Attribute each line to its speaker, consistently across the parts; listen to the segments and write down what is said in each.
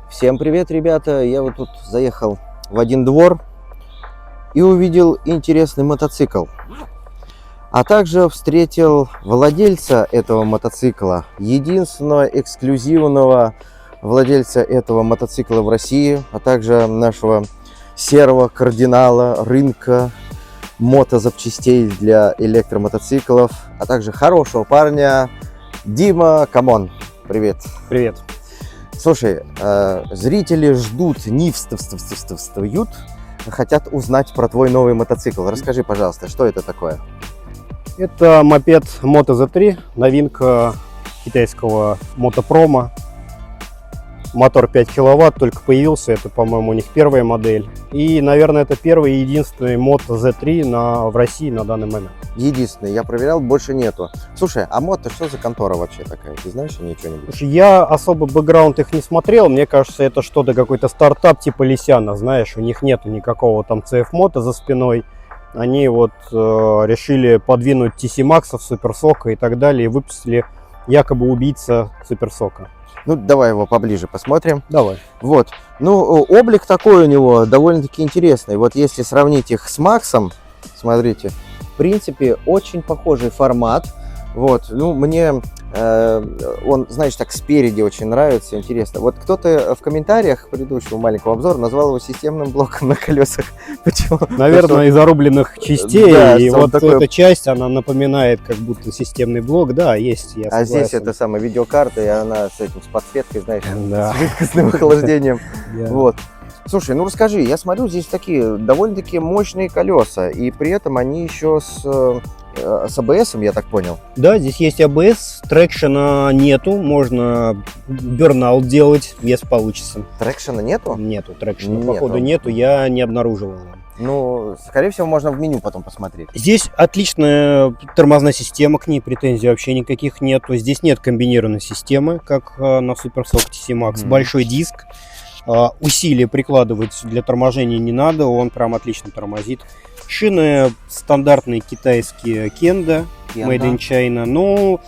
Speaker 1: Всем привет, ребята! Я вот тут заехал в один двор и увидел интересный мотоцикл. А также встретил владельца этого мотоцикла, единственного эксклюзивного владельца этого мотоцикла в России, а также нашего серого кардинала рынка мотозапчастей для электромотоциклов, а также хорошего парня Дима Камон. Привет!
Speaker 2: Привет!
Speaker 1: Слушай, зрители ждут, не встают, хотят узнать про твой новый мотоцикл. Расскажи, пожалуйста, что это такое?
Speaker 2: Это мопед Moto Z3, новинка китайского мотопрома. Мотор 5 киловатт, только появился, это, по-моему, у них первая модель. И, наверное, это первый и единственный Moto Z3 в России на данный момент.
Speaker 1: Единственный, я проверял, больше нету. Слушай, а Moto что за контора вообще такая? Ты знаешь ничего-нибудь?
Speaker 2: Я особо бэкграунд их не смотрел, мне кажется, это что-то, какой-то стартап типа Лисяна, знаешь, у них нету никакого там CF Moto за спиной. Они вот решили подвинуть TC Max, Суперсока и так далее, и выпустили якобы убийца Суперсока.
Speaker 1: Ну, давай его поближе посмотрим.
Speaker 2: Давай.
Speaker 1: Вот. Ну, облик такой у него довольно-таки интересный. Вот если сравнить их с Максом, смотрите, в принципе, очень похожий формат. Вот. Ну, мне он, знаешь, так спереди очень нравится, интересно. Вот кто-то в комментариях предыдущего маленького обзора назвал его системным блоком на колесах. Почему?
Speaker 2: Наверное, из зарубленных частей.
Speaker 1: Да,
Speaker 2: и вот
Speaker 1: такой...
Speaker 2: эта часть, она напоминает как будто системный блок. Да, есть, я согласен.
Speaker 1: Здесь это самая видеокарта, и она с этим, с подсветкой, знаешь,
Speaker 2: да.
Speaker 1: с жидкостным охлаждением. Вот. Слушай, ну расскажи, я смотрю, здесь такие довольно-таки мощные колеса, и при этом они еще с ABS, я так понял.
Speaker 2: Да, здесь есть ABS, трекшена нету, можно бернаут делать, если получится.
Speaker 1: Трекшена нету?
Speaker 2: Нету, трекшена походу нету, я не обнаруживал его.
Speaker 1: Ну, скорее всего, можно в меню потом посмотреть.
Speaker 2: Здесь отличная тормозная система, к ней претензий вообще никаких нету. Здесь нет комбинированной системы, как на Суперсок TC Max. Большой диск. Усилия прикладывать для торможения не надо, он прям отлично тормозит. Шины стандартные китайские Kenda, Made in China, но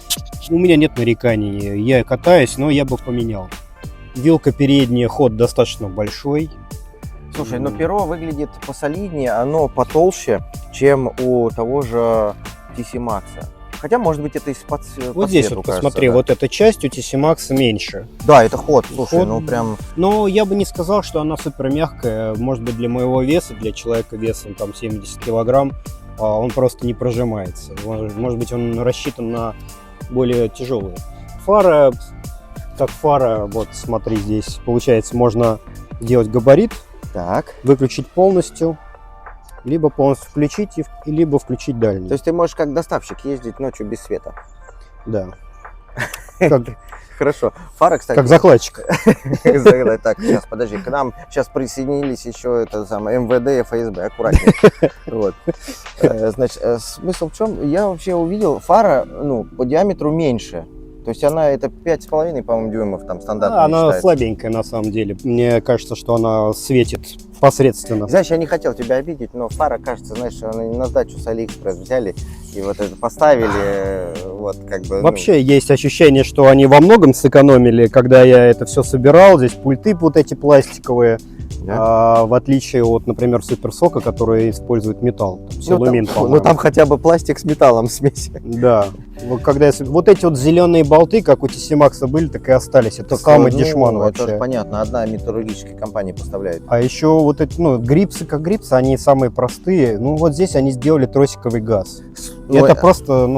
Speaker 2: у меня нет нареканий. Я катаюсь, но я бы поменял. Вилка передняя, ход достаточно большой.
Speaker 1: Слушай, но перо выглядит посолиднее, оно потолще, чем у того же TC Max. Хотя, может быть, это из-под
Speaker 2: вот здесь вот посмотри, да. Вот эта часть у TC Max меньше.
Speaker 1: Да, это ход, слушай, ну прям...
Speaker 2: Но я бы не сказал, что она супер мягкая. Может быть, для моего веса, для человека весом там 70 килограмм, он просто не прожимается. Может быть, он рассчитан на более тяжелые. Фара, как фара, вот смотри, здесь получается, можно делать габарит,
Speaker 1: так.
Speaker 2: Выключить полностью. Либо полностью включить, либо включить дальний.
Speaker 1: То есть ты можешь как доставщик ездить ночью без света?
Speaker 2: Да.
Speaker 1: Хорошо. Фара, кстати...
Speaker 2: Как закладчик.
Speaker 1: Так, сейчас, подожди. К нам сейчас присоединились еще это самое МВД и ФСБ. Аккуратнее. Вот. Значит, смысл в чем? Я вообще увидел, фара, ну, по диаметру меньше. То есть она это 5,5, по-моему, дюймов там стандартно.
Speaker 2: Она считается слабенькая на самом деле. Мне кажется, что она светит посредственно.
Speaker 1: Знаешь, я не хотел тебя обидеть, но фара, кажется, знаешь, они на сдачу с Алиэкспресс взяли и вот это поставили, вот как бы...
Speaker 2: Вообще есть ощущение, что они во многом сэкономили, когда я это все собирал. Здесь пульты вот эти пластиковые, да? В отличие от, например, Суперсока, который использует металл.
Speaker 1: Ну там хотя бы пластик с металлом смесь.
Speaker 2: Да. Вот эти вот зеленые болты, как у TC Max были, так и остались. Это самый дешман вообще.
Speaker 1: Это понятно, одна металлургическая компания поставляет.
Speaker 2: А еще вот эти, грипсы как грипсы, они самые простые. Ну вот здесь они сделали тросиковый газ. Это просто,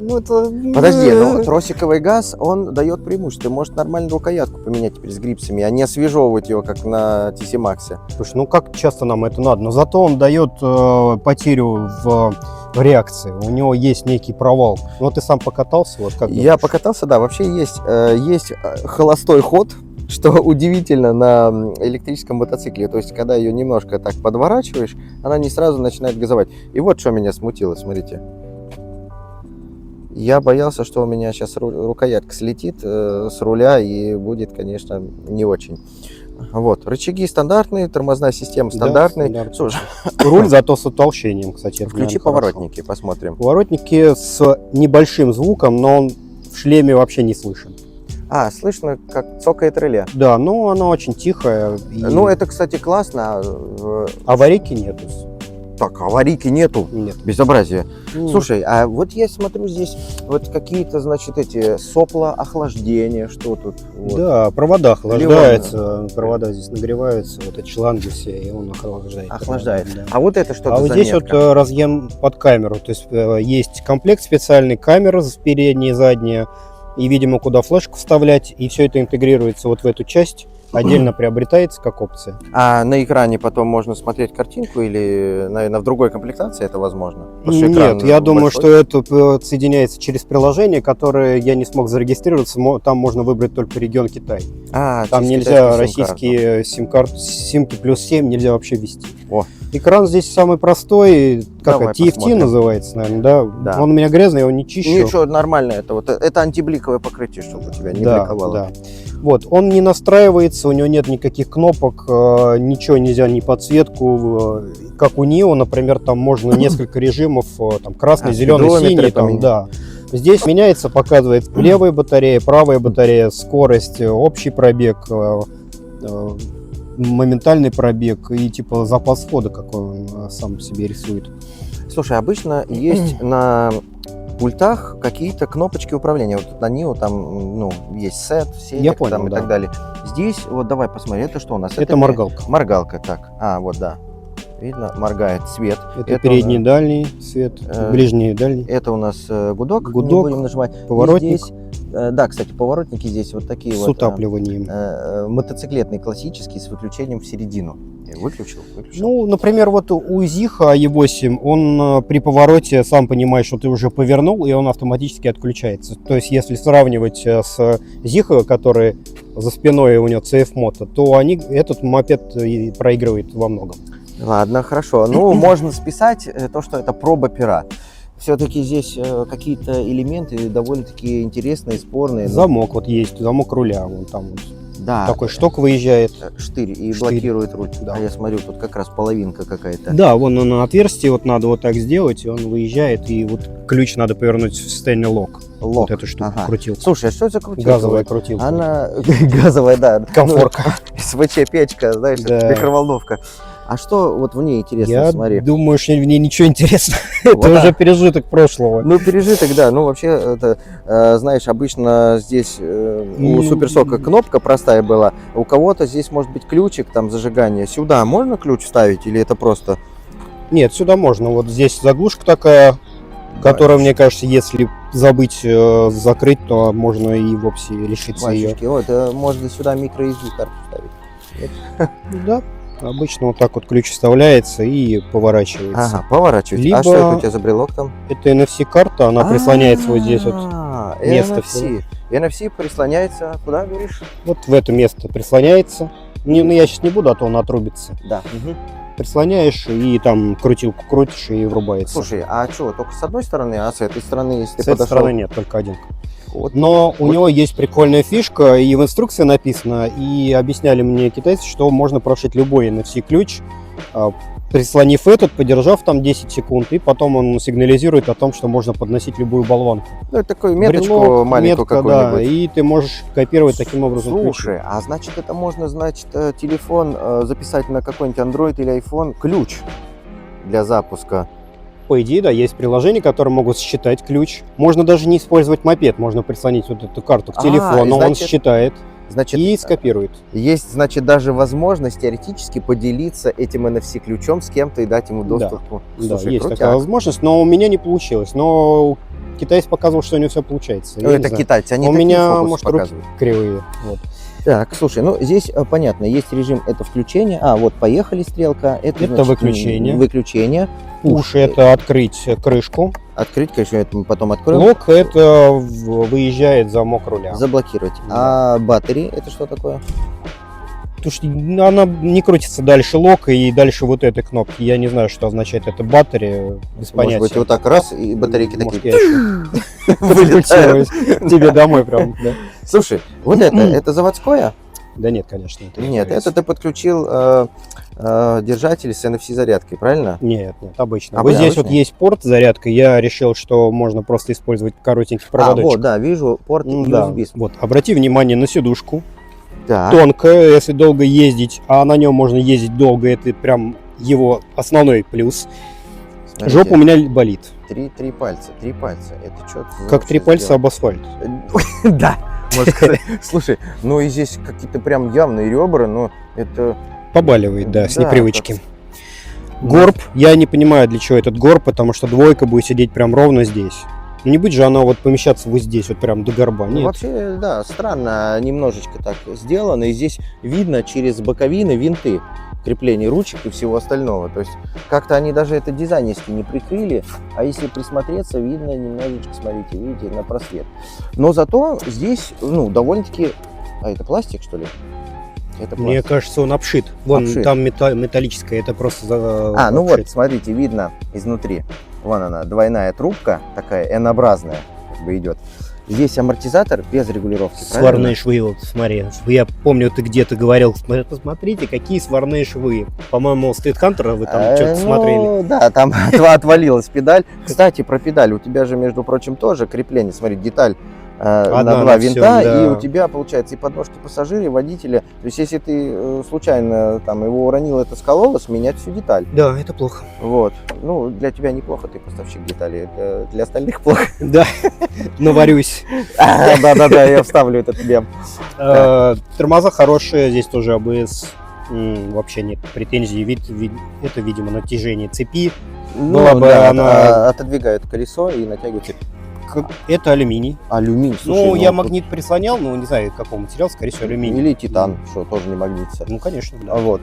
Speaker 1: Подожди, но тросиковый газ, он дает преимущество. Ты можешь нормально рукоятку поменять теперь с грипсами, а не освежевывать его, как на TC Max.
Speaker 2: Слушай, как часто нам это надо? Но зато он дает потерю в реакции. У него есть некий провал. Вот ты сам покатался? Вот как
Speaker 1: я покатался, да. Вообще есть холостой ход, что удивительно на электрическом мотоцикле. То есть, когда ее немножко так подворачиваешь, она не сразу начинает газовать. И вот что меня смутило, смотрите. Я боялся, что у меня сейчас рукоятка слетит с руля и будет, конечно, не очень. Вот, рычаги стандартные, тормозная система стандартная.
Speaker 2: Да, слушай, руль зато с утолщением, кстати.
Speaker 1: Включи поворотники, посмотрим.
Speaker 2: Поворотники с небольшим звуком, но он в шлеме вообще не слышен.
Speaker 1: А, слышно, как цокает реле.
Speaker 2: Да, но она очень тихая. И
Speaker 1: Ну, это, кстати, классно.
Speaker 2: аварийки нету.
Speaker 1: Так, аварийки нету.
Speaker 2: Нет.
Speaker 1: Безобразие.
Speaker 2: Ну,
Speaker 1: Слушай, а вот я смотрю здесь вот какие-то, значит, эти сопла охлаждения, что тут? Вот.
Speaker 2: да, провода охлаждаются, провода здесь нагреваются, вот эти шланги все, и он охлаждает.
Speaker 1: Охлаждает.
Speaker 2: Да.
Speaker 1: А вот это что-то
Speaker 2: А вот
Speaker 1: за
Speaker 2: здесь вот
Speaker 1: метка?
Speaker 2: разъем под камеру, то есть есть комплект специальный, камера передняя и задняя, и, видимо, куда флешку вставлять, и все это интегрируется вот в эту часть, отдельно приобретается как опция.
Speaker 1: А на экране потом можно смотреть картинку или, наверное, в другой комплектации это возможно? Потому что экран
Speaker 2: Нет, я думаю,
Speaker 1: большой.
Speaker 2: что это соединяется через приложение, которое я не смог зарегистрироваться, там можно выбрать только регион Китай.
Speaker 1: А,
Speaker 2: Там
Speaker 1: через
Speaker 2: нельзя
Speaker 1: китайскую
Speaker 2: российские симки плюс 7 нельзя вообще ввести.
Speaker 1: О.
Speaker 2: Экран здесь самый простой, как
Speaker 1: Давай
Speaker 2: это, TFT
Speaker 1: посмотрим.
Speaker 2: называется, наверное, да?
Speaker 1: Да.
Speaker 2: Он у меня грязный, я его не
Speaker 1: карту.
Speaker 2: чищу.
Speaker 1: Ничего, нормально это. Вот это антибликовое покрытие, чтобы у тебя не
Speaker 2: Да,
Speaker 1: бликовало.
Speaker 2: да. Вот, он не настраивается, у него нет никаких кнопок, ничего нельзя, ни подсветку, как у Nio, например, там можно несколько режимов, там красный, зеленый,
Speaker 1: спидометры
Speaker 2: синий, там,
Speaker 1: поменять.
Speaker 2: да. Здесь меняется, показывает левая батарея, правая батарея, скорость, общий пробег, моментальный пробег и типа запас хода, какой он сам по себе рисует.
Speaker 1: Слушай, обычно есть на пультах какие-то кнопочки управления. Вот на Nio там, ну, есть сет,
Speaker 2: Я
Speaker 1: селек
Speaker 2: понял,
Speaker 1: там и
Speaker 2: да.
Speaker 1: так далее. Здесь, вот давай посмотрим, это что у нас?
Speaker 2: Это моргалка.
Speaker 1: Моргалка, так. А, вот, да. Видно, моргает свет.
Speaker 2: Это передний, дальний свет, ближний, дальний.
Speaker 1: Это у нас гудок. Не
Speaker 2: Гудок,
Speaker 1: будем нажимать. И
Speaker 2: поворотник.
Speaker 1: здесь, да, кстати, поворотники здесь вот такие
Speaker 2: С
Speaker 1: вот.
Speaker 2: утапливанием.
Speaker 1: Мотоциклетный, классический, с выключением в середину. Я выключил.
Speaker 2: Ну, например, вот у Зиха E8, он при повороте, сам понимаешь, что ты уже повернул, и он автоматически отключается. То есть, если сравнивать с Зихо, который за спиной у него CF Moto, то этот мопед и проигрывает во многом.
Speaker 1: Ладно, хорошо. Ну, можно списать то, что это проба пера. Все-таки здесь какие-то элементы довольно-таки интересные, спорные.
Speaker 2: Замок вот есть, замок руля, вон там вот.
Speaker 1: Да.
Speaker 2: Такой шток выезжает.
Speaker 1: Штырь и
Speaker 2: Штырь.
Speaker 1: блокирует руль.
Speaker 2: Да.
Speaker 1: А я смотрю, тут как раз половинка какая-то.
Speaker 2: Да, вон оно отверстие, вот надо вот так сделать, и он выезжает, и вот ключ надо повернуть в состояние лок.
Speaker 1: Лок.
Speaker 2: Вот эту штуку
Speaker 1: Ага.
Speaker 2: крутилку.
Speaker 1: Слушай, а что это за крутилка?
Speaker 2: Газовая крутилка.
Speaker 1: Она газовая, да.
Speaker 2: Комфорка.
Speaker 1: СВЧ-печка, знаешь,
Speaker 2: Да.
Speaker 1: микроволновка. А что вот в ней интересно,
Speaker 2: Я
Speaker 1: смотри?
Speaker 2: думаю, что в ней ничего интересного.
Speaker 1: Вот
Speaker 2: Это
Speaker 1: так.
Speaker 2: уже пережиток прошлого.
Speaker 1: Ну, пережиток, да. Ну, вообще, это, знаешь, обычно здесь у
Speaker 2: Ну,
Speaker 1: Суперсока кнопка простая была. У кого-то здесь может быть ключик, там, зажигания. Сюда можно ключ вставить или это просто...
Speaker 2: Нет, сюда можно. Вот здесь заглушка такая, которая, мне кажется, если забыть закрыть, то можно и вовсе лишиться ее.
Speaker 1: Мальчишки, вот, можно сюда microSD карту вставить.
Speaker 2: Да, обычно вот так вот ключ вставляется и поворачивается.
Speaker 1: Ага, поворачивать.
Speaker 2: Либо-
Speaker 1: А что это у тебя за брелок там?
Speaker 2: Это NFC-карта, она прислоняется вот здесь вот. место
Speaker 1: NFC. NFC прислоняется, куда, говоришь?
Speaker 2: Вот в это место прислоняется. Ну, я сейчас не буду, а то он отрубится.
Speaker 1: Да.
Speaker 2: Прислоняешь и там крутилку крутишь и врубается.
Speaker 1: Слушай, а что, только с одной стороны, а с этой стороны, если
Speaker 2: с
Speaker 1: ты
Speaker 2: этой
Speaker 1: подошел?
Speaker 2: стороны нет, только один.
Speaker 1: Вот.
Speaker 2: Но у
Speaker 1: Вот.
Speaker 2: него есть прикольная фишка, и в инструкции написано, и объясняли мне китайцы, что можно прошить любой NFC-ключ, прислонив этот, подержав там 10 секунд, и потом он сигнализирует о том, что можно подносить любую болванку.
Speaker 1: Ну, это такую меточку
Speaker 2: Брелок,
Speaker 1: маленькую
Speaker 2: метка, да,
Speaker 1: какую-нибудь.
Speaker 2: и ты можешь копировать таким образом ключи.
Speaker 1: Слушай, а значит это можно, значит, телефон записать на какой-нибудь Android или iPhone ключ для запуска.
Speaker 2: По идее, да, есть приложения, которые могут считать ключ. Можно даже не использовать мопед, можно прислонить вот эту карту к
Speaker 1: А,
Speaker 2: телефону,
Speaker 1: и
Speaker 2: он
Speaker 1: значит,
Speaker 2: считает
Speaker 1: Значит,
Speaker 2: и скопирует.
Speaker 1: есть, значит, даже возможность теоретически поделиться этим NFC-ключом с кем-то и дать ему доступ.
Speaker 2: Да,
Speaker 1: Слушай,
Speaker 2: есть
Speaker 1: крутяк.
Speaker 2: такая возможность, но у меня не получилось. Но китаец показывал, что у него все получается.
Speaker 1: Ну,
Speaker 2: Я не
Speaker 1: это
Speaker 2: знаю.
Speaker 1: китайцы, они
Speaker 2: У
Speaker 1: такие
Speaker 2: меня,
Speaker 1: фокусы
Speaker 2: может, руки
Speaker 1: показывают.
Speaker 2: кривые. Вот.
Speaker 1: Так, слушай, ну здесь понятно, есть режим это включение. А, вот поехали стрелка. Это значит,
Speaker 2: выключение.
Speaker 1: Выключение.
Speaker 2: Пуш — это открыть крышку.
Speaker 1: Открыть, конечно, это мы потом откроем.
Speaker 2: Лок — это выезжает замок руля.
Speaker 1: Заблокировать.
Speaker 2: Да.
Speaker 1: А батареи это что такое?
Speaker 2: Потому что она не крутится дальше лока и дальше вот этой кнопки. Я не знаю, что означает это батарея. Без понятия.
Speaker 1: Может быть, вот так раз, и батарейки
Speaker 2: Может,
Speaker 1: такие
Speaker 2: я еще
Speaker 1: вылетают.
Speaker 2: тебе домой прям. Да.
Speaker 1: Слушай, вот это заводское?
Speaker 2: Да нет, конечно. Это не
Speaker 1: Нет,
Speaker 2: является.
Speaker 1: это ты подключил держатель с NFC зарядкой, правильно?
Speaker 2: Нет, обычно.
Speaker 1: А
Speaker 2: Вот здесь вот
Speaker 1: обычный?
Speaker 2: есть порт зарядка, я решил, что можно просто использовать коротенький проводочек.
Speaker 1: Вот, да, вижу, порт
Speaker 2: Да,
Speaker 1: USB.
Speaker 2: вот, обрати внимание на сидушку.
Speaker 1: Так,
Speaker 2: Тонкая, если долго ездить, а на нем можно ездить долго, это прям его основной плюс.
Speaker 1: смотрите,
Speaker 2: Жопа у меня болит.
Speaker 1: три пальца, это что?
Speaker 2: Как 3 пальца об асфальт.
Speaker 1: Да, можно сказать. Слушай, ну и здесь какие-то прям явные ребра, но это...
Speaker 2: Побаливает, да, с
Speaker 1: Да,
Speaker 2: непривычки.
Speaker 1: как-
Speaker 2: Горб, я не понимаю, для чего этот горб, потому что двойка будет сидеть прям ровно здесь. Ну не будет же она вот помещаться вот здесь, вот прям до горба.
Speaker 1: Ну,
Speaker 2: Нет.
Speaker 1: вообще, да, странно, немножечко так сделано. И здесь видно через боковины винты крепления ручек и всего остального. То есть как-то они даже это дизайнерски не прикрыли, а если присмотреться, видно немножечко, смотрите, видите, на просвет. Но зато здесь, ну, довольно-таки... А это пластик, что ли? Это
Speaker 2: Мне
Speaker 1: пластик.
Speaker 2: кажется, он обшит. Вон
Speaker 1: Обшит.
Speaker 2: там металлическое, это просто
Speaker 1: Ну вот,
Speaker 2: обшит.
Speaker 1: смотрите, видно изнутри. Вон она, двойная трубка, такая N-образная, как бы идет. Здесь амортизатор без регулировки,
Speaker 2: Сварные швы, вот смотри. Я помню, ты где-то говорил, посмотрите, какие сварные швы. По-моему, Street Hunter вы там что-то смотрели.
Speaker 1: Да, там отвалилась педаль. Кстати, про педаль. У тебя же, между прочим, тоже крепление. Смотри, деталь
Speaker 2: Одна
Speaker 1: на два
Speaker 2: на
Speaker 1: винта,
Speaker 2: всем, да.
Speaker 1: и у тебя, получается, и подножки пассажира, и водителя. То есть, если ты случайно там его уронил, это скололось, менять всю деталь.
Speaker 2: Да, это плохо.
Speaker 1: Вот. Ну, для тебя неплохо, ты поставщик деталей. Для остальных плохо.
Speaker 2: Да, наварюсь.
Speaker 1: Да-да-да, я вставлю этот мем.
Speaker 2: Тормоза хорошие, здесь тоже АБС. Вообще нет претензий. Это, видимо, натяжение цепи. Была бы
Speaker 1: да,
Speaker 2: она-
Speaker 1: отодвигает колесо и натягивает цепь.
Speaker 2: Это алюминий.
Speaker 1: Алюминий, слушай,
Speaker 2: Ну, я
Speaker 1: тут-
Speaker 2: магнит прислонял, но не знаю, какого материала, скорее всего, алюминий.
Speaker 1: Или титан, что тоже не магнитится.
Speaker 2: Ну, конечно,
Speaker 1: А
Speaker 2: да.
Speaker 1: вот.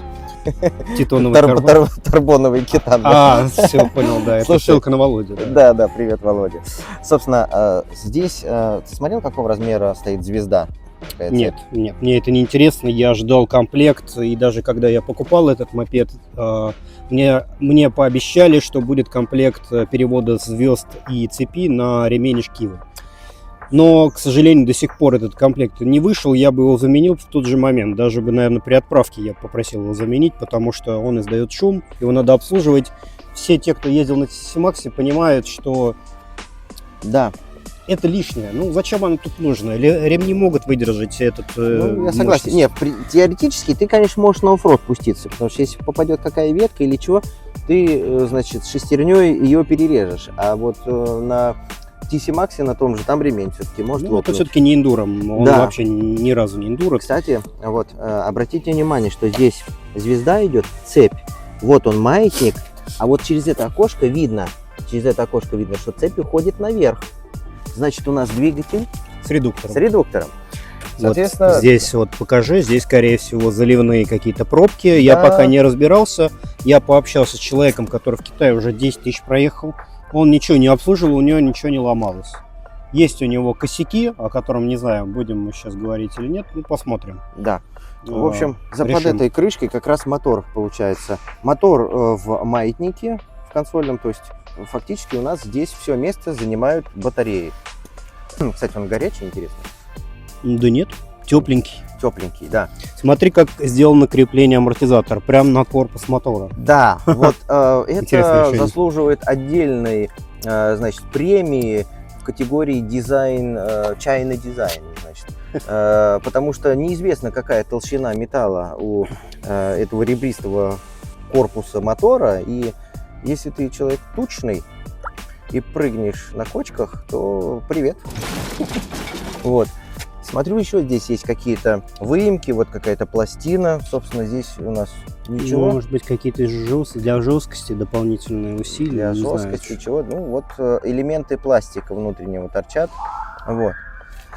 Speaker 2: Титоновый карбон.
Speaker 1: Тарбоновый титан. да.
Speaker 2: Все, понял, да. Это
Speaker 1: Слушай,
Speaker 2: ссылка на Володю. Да.
Speaker 1: Да, да, привет, Володя. Собственно, здесь, ты смотрел, какого размера стоит звезда? Какая
Speaker 2: Нет, нет, мне это не интересно. Я ждал комплект, и даже когда я покупал этот мопед, мне пообещали, что будет комплект перевода звезд и цепи на ремень шкивы. Но, к сожалению, до сих пор этот комплект не вышел, я бы его заменил в тот же момент. Даже бы, наверное, при отправке я попросил его заменить, потому что он издает шум, его надо обслуживать. Все те, кто ездил на TC Max, понимают, что
Speaker 1: Да,
Speaker 2: это лишнее. Ну, зачем оно тут нужно? Ремни могут выдержать этот...
Speaker 1: ну, я согласен.
Speaker 2: мощность.
Speaker 1: Нет, теоретически ты, конечно, можешь на оффроуд пуститься, потому что если попадет какая ветка или чего, ты, значит, шестерней ее перережешь. А вот на TC Max на том же, там ремень все-таки может
Speaker 2: Ну, это
Speaker 1: лопнуть.
Speaker 2: все-таки не эндуро. Он
Speaker 1: Да.
Speaker 2: вообще ни разу не эндуро.
Speaker 1: Кстати, вот, обратите внимание, что здесь звезда идет, цепь, вот он маятник, а вот через это окошко видно, что цепь уходит наверх. Значит, у нас двигатель
Speaker 2: С редуктором.
Speaker 1: с редуктором.
Speaker 2: Вот
Speaker 1: Соответственно,
Speaker 2: здесь вот покажи, здесь, скорее всего, заливные какие-то пробки. Я
Speaker 1: Да.
Speaker 2: пока не разбирался. Я пообщался с человеком, который в Китае уже 10 тысяч проехал. Он ничего не обслуживал, у него ничего не ломалось. Есть у него косяки, о котором не знаю, будем мы сейчас говорить или нет. Ну, посмотрим.
Speaker 1: да. В общем, под
Speaker 2: решим.
Speaker 1: этой крышкой как раз мотор получается. Мотор в маятнике, в консольном, то есть фактически у нас здесь все место занимают батареи. Кстати, он горячий, интересно.
Speaker 2: Да нет, тепленький.
Speaker 1: Тепленький, да.
Speaker 2: Смотри, как сделано крепление амортизатора. Прямо на корпус мотора.
Speaker 1: Да, вот
Speaker 2: Интересное
Speaker 1: это
Speaker 2: решение.
Speaker 1: заслуживает отдельной, значит, премии в категории дизайн, чайный дизайн, значит. Потому что неизвестно, какая толщина металла у этого ребристого корпуса мотора, и если ты человек тучный и прыгнешь на кочках, то привет. Вот. Смотрю, еще здесь есть какие-то выемки, вот какая-то пластина. Собственно, здесь у нас ничего.
Speaker 2: Может быть, какие-то для жесткости дополнительные усилия.
Speaker 1: Для
Speaker 2: не знаю.
Speaker 1: жесткости чего. Ну, вот элементы пластика внутреннего торчат. Вот.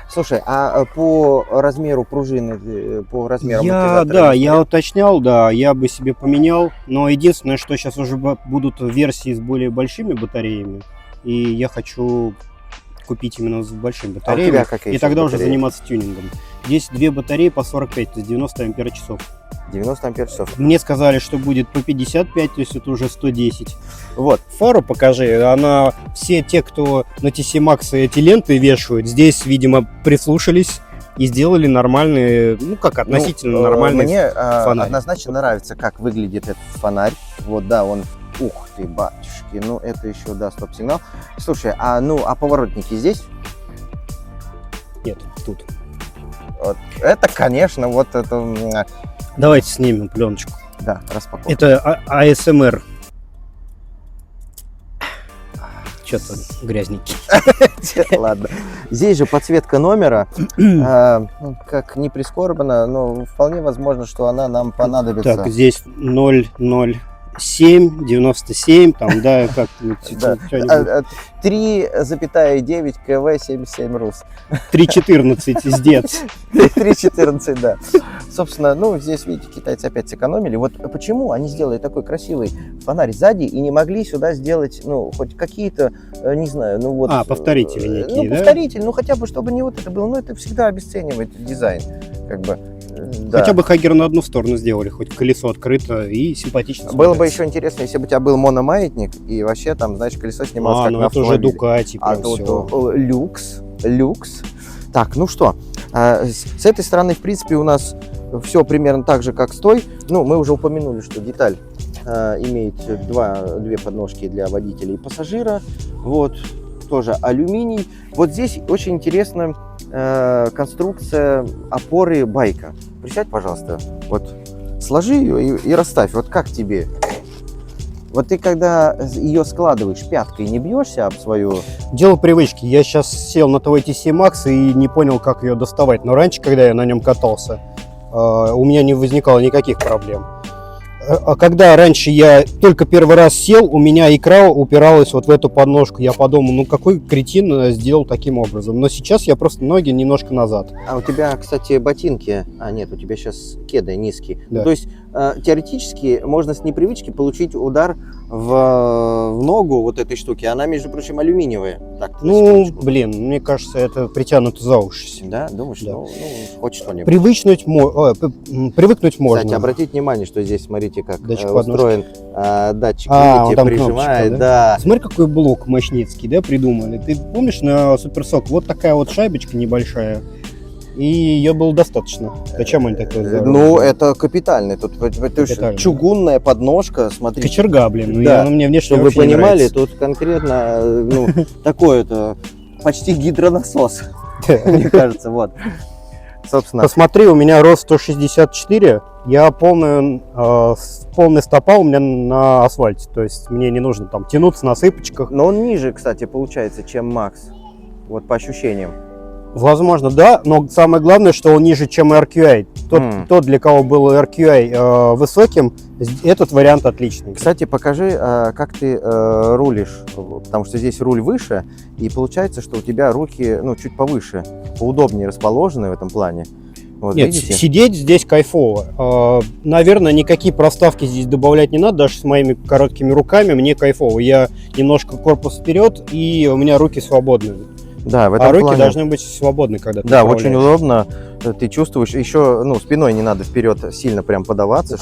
Speaker 1: Слушай, а по размеру пружины, по размеру амортизатора?
Speaker 2: Я уточнял, да, я бы себе поменял. Но единственное, что сейчас уже будут версии с более большими батареями. И я хочу купить именно с большими
Speaker 1: А у
Speaker 2: батареями.
Speaker 1: тебя какие
Speaker 2: И
Speaker 1: сейчас
Speaker 2: тогда уже
Speaker 1: батареи?
Speaker 2: заниматься тюнингом. Здесь две батареи по 45, то есть 90 ампер-часов.
Speaker 1: 90 ампер-часов.
Speaker 2: Мне сказали, что будет по 55, то есть это уже 110.
Speaker 1: Вот.
Speaker 2: Фару покажи, она, все те, кто на TC Max эти ленты вешают, здесь, видимо, прислушались и сделали нормальный, ну как относительно нормальный
Speaker 1: Мне
Speaker 2: фонарь.
Speaker 1: однозначно нравится, как выглядит этот фонарь. Вот, да, он... Ух ты, батюшки, ну это еще, да, стоп-сигнал. Слушай, а поворотники здесь?
Speaker 2: Нет, тут.
Speaker 1: Вот. Это, конечно, вот это...
Speaker 2: Давайте снимем пленочку.
Speaker 1: Да, распаковка.
Speaker 2: Это АСМР. Что-то грязненький.
Speaker 1: Ладно. Здесь же подсветка номера. Как не прискорбно, но вполне возможно, что она нам понадобится.
Speaker 2: Так, здесь 007, 97, там, да, как-нибудь.
Speaker 1: Да. 3,9 КВ 77 РУС.
Speaker 2: 3.14 издец.
Speaker 1: 3,14, да. Собственно, ну, здесь, видите, китайцы опять сэкономили. Вот почему они сделали такой красивый фонарь сзади и не могли сюда сделать, ну, хоть какие-то, не знаю, ну вот...
Speaker 2: повторители некие, да?
Speaker 1: Повторитель, ну, хотя бы, чтобы не вот это было. Ну, это всегда обесценивает дизайн, как бы. Да.
Speaker 2: Хотя бы Хагер на одну сторону сделали, хоть колесо открыто и симпатично.
Speaker 1: Было бы еще интересно, если бы у тебя был мономаятник, и вообще там, знаешь, колесо снималось как
Speaker 2: ну
Speaker 1: на
Speaker 2: это уже
Speaker 1: автомобиле.
Speaker 2: Дукати,
Speaker 1: А
Speaker 2: прям
Speaker 1: тут
Speaker 2: всё.
Speaker 1: люкс. Так, ну что, с этой стороны, в принципе, у нас все примерно так же, как с той. Ну, мы уже упомянули, что деталь имеет две подножки для водителя и пассажира. Вот, тоже алюминий. Вот здесь очень интересная конструкция опоры байка. Присядь, пожалуйста, вот сложи ее и расставь. Вот как тебе? Вот ты когда ее складываешь, пяткой не бьешься об свою...
Speaker 2: Дело привычки. Я сейчас сел на твой TC Max и не понял, как ее доставать. Но раньше, когда я на нем катался, у меня не возникало никаких проблем. А когда раньше я только первый раз сел, у меня икра упиралась вот в эту подножку. Я подумал, ну какой кретин сделал таким образом. Но сейчас я просто ноги немножко назад.
Speaker 1: А у тебя, кстати, ботинки... А, нет, у тебя сейчас кеды низкие.
Speaker 2: Да.
Speaker 1: То есть, теоретически, можно с непривычки получить удар в ногу вот этой штуки. Она, между прочим, алюминиевая. Так, на
Speaker 2: Ну,
Speaker 1: секундочку.
Speaker 2: блин, мне кажется, это притянуто за уши.
Speaker 1: Да, думаешь,
Speaker 2: Да.
Speaker 1: ну, хоть что-нибудь.
Speaker 2: Привыкнуть можно.
Speaker 1: Кстати, обратите внимание, что здесь, смотрите, как
Speaker 2: Датчик
Speaker 1: устроен датчик.
Speaker 2: А,
Speaker 1: видите,
Speaker 2: он там
Speaker 1: прижимает,
Speaker 2: кнопочка,
Speaker 1: да.
Speaker 2: Смотри, какой блок мощницкий, да, придумали. Ты помнишь на Суперсок вот такая вот шайбочка небольшая, и ее было достаточно. Зачем они такое сделали?
Speaker 1: Ну, это капитально. Тут
Speaker 2: Капитально.
Speaker 1: чугунная подножка, смотрите.
Speaker 2: Кочерга, блин. Ну,
Speaker 1: Да.
Speaker 2: она мне внешне
Speaker 1: Чтобы вы
Speaker 2: вообще не
Speaker 1: понимали,
Speaker 2: нравится.
Speaker 1: тут конкретно, ну, такое-то почти гидронасос, мне кажется, вот. Собственно,
Speaker 2: Посмотри, у меня рост 164, я полная стопа у меня на асфальте. То есть мне не нужно там тянуться на сыпочках.
Speaker 1: но он ниже, кстати, получается, чем Макс. Вот по ощущениям.
Speaker 2: Возможно, да, но самое главное, что он ниже, чем RQI. Тот, для кого был RQI высоким, этот вариант отличный.
Speaker 1: Кстати, покажи, как ты рулишь, потому что здесь руль выше, и получается, что у тебя руки, ну, чуть повыше, поудобнее расположены в этом плане. Вот,
Speaker 2: Нет,
Speaker 1: видите?
Speaker 2: сидеть здесь кайфово. Наверное, никакие проставки здесь добавлять не надо, даже с моими короткими руками мне кайфово. Я немножко корпус вперед, и у меня руки свободны.
Speaker 1: Да, в этом
Speaker 2: А руки
Speaker 1: плане...
Speaker 2: должны быть свободны, когда ты
Speaker 1: Да,
Speaker 2: управляешь.
Speaker 1: очень удобно. Ты чувствуешь, еще, ну, спиной не надо вперед сильно прям подаваться,